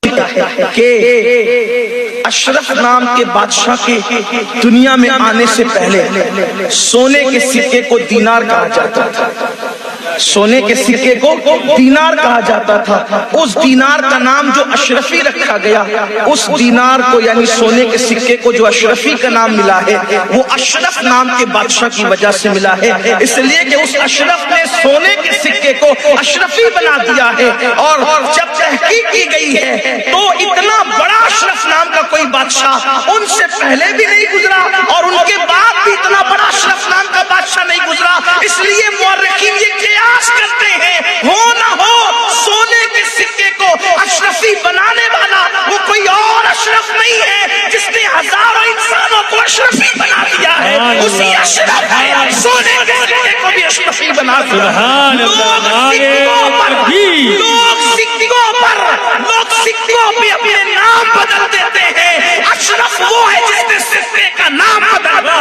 کہ اشرف نام کے بادشاہ کے دنیا میں آنے سے پہلے سونے کے سکے کو دینار کہا جاتا تھا. سونے کے سکے کو دینار کہا جاتا تھا. اس دینار کا نام جو اشرفی رکھا گیا, اس دینار کو یعنی سونے کے سکے کو جو اشرفی کا نام ملا ہے وہ اشرف نام کے بادشاہ کی وجہ سے ملا ہے, اس لیے کہ اس اشرف نے سونے کے سکے کو اشرفی بنا دیا ہے. اور جب تحقیق کی گئی ہے تو اتنا بڑا اشرف نام کا کوئی بادشاہ ان سے پہلے بھی نہیں گزرا اور ان کے بعد بھی اتنا بڑا اشرف نام کا بادشاہ نہیں گزرا. اس لیے مورخین یہ قیاس کرتے ہیں ہو نہ ہو سونے کے سکے کو اشرفی بنانے والا وہ کوئی اور اشرف نہیں ہے جس نے ہزاروں انسانوں کو اشرفی بنا دیا ہے, اسی اشرف ہے سونے کے سکے کو بھی اشرفی بنا دیا. لوگ سکوں پہ اپنے نام بدل دیتے ہیں, اشرف وہ ہے جس نے سکے کا نام بدل دیا.